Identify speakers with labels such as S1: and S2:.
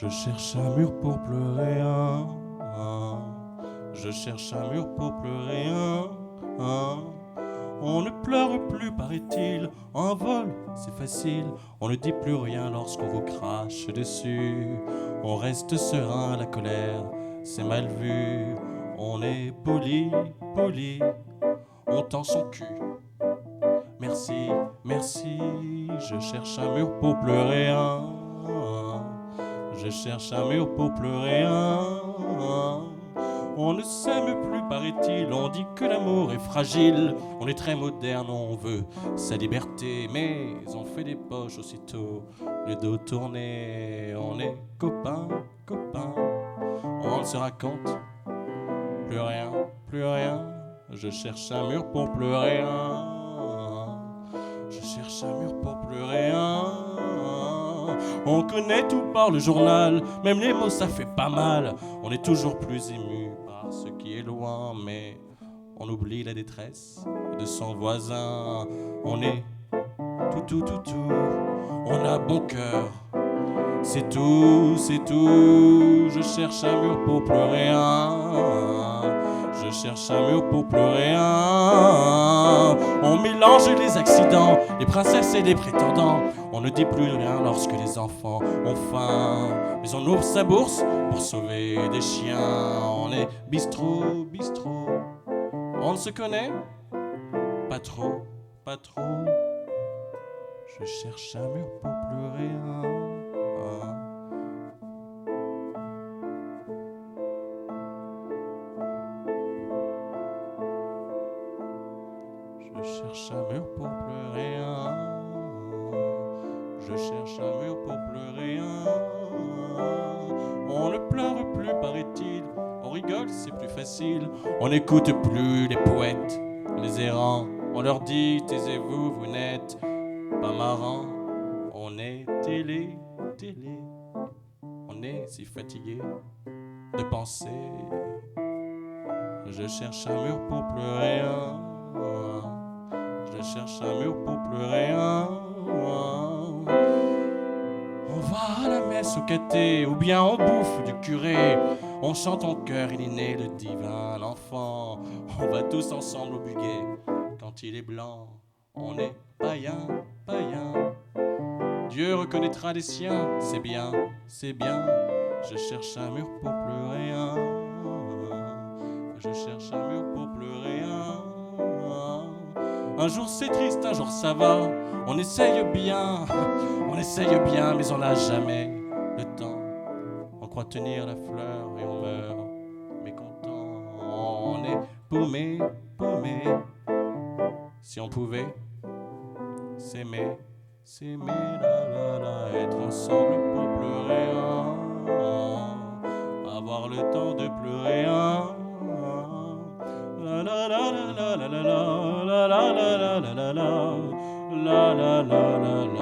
S1: Je cherche un mur pour pleurer Je cherche un mur pour pleurer On ne pleure plus, paraît-il. En vol, c'est facile. On ne dit plus rien lorsqu'on vous crache dessus. On reste serein, la colère, c'est mal vu. On est poli, poli. On tend son cul. Merci, merci. Je cherche un mur pour pleurer Je cherche un mur pour pleurer On ne s'aime plus, paraît-il. On dit que l'amour est fragile. On est très moderne, on veut sa liberté. Mais on fait des poches aussitôt, les dos tournés. On est copains, copains. On ne se raconte plus rien, plus rien. Je cherche un mur pour pleurer Je cherche un mur pour pleurer On connaît tout par le journal. Même les mots, ça fait pas mal. On est toujours plus ému par ce qui est loin. Mais on oublie la détresse de son voisin. On est tout. On a bon cœur. C'est tout, c'est tout. Je cherche un mur pour pleurer Je cherche un mur pour pleurer On mélange les accidents, les princesses et les prétendants. On ne dit plus rien lorsque les enfants ont faim. Mais on ouvre sa bourse pour sauver des chiens. On est bistrot, bistrot. On ne se connaît pas trop, pas trop. Je cherche un mur pour pleurer Je cherche un mur pour pleurer Je cherche un mur pour pleurer On ne pleure plus, paraît-il. On rigole, c'est plus facile. On n'écoute plus les poètes, les errants. On leur dit, taisez-vous, vous n'êtes pas marrant. On est télé. On est si fatigué de penser. Je cherche un mur pour pleurer Je cherche un mur pour pleurer On va à la messe au caté, ou bien on bouffe du curé. On chante en chœur, il est né le divin l'enfant. On va tous ensemble au Buguet quand il est blanc. On est païen, païen. Dieu reconnaîtra les siens, c'est bien, c'est bien. Je cherche un mur pour pleurer Je cherche un mur pour pleurer Un jour c'est triste, un jour ça va. On essaye bien, mais on n'a jamais le temps. On croit tenir la fleur et on meurt mécontent. On est paumé, paumé. Si on pouvait s'aimer, être ensemble pour pleurer avoir le temps de pleurer la la la la la la la la la la la la la la la la la la.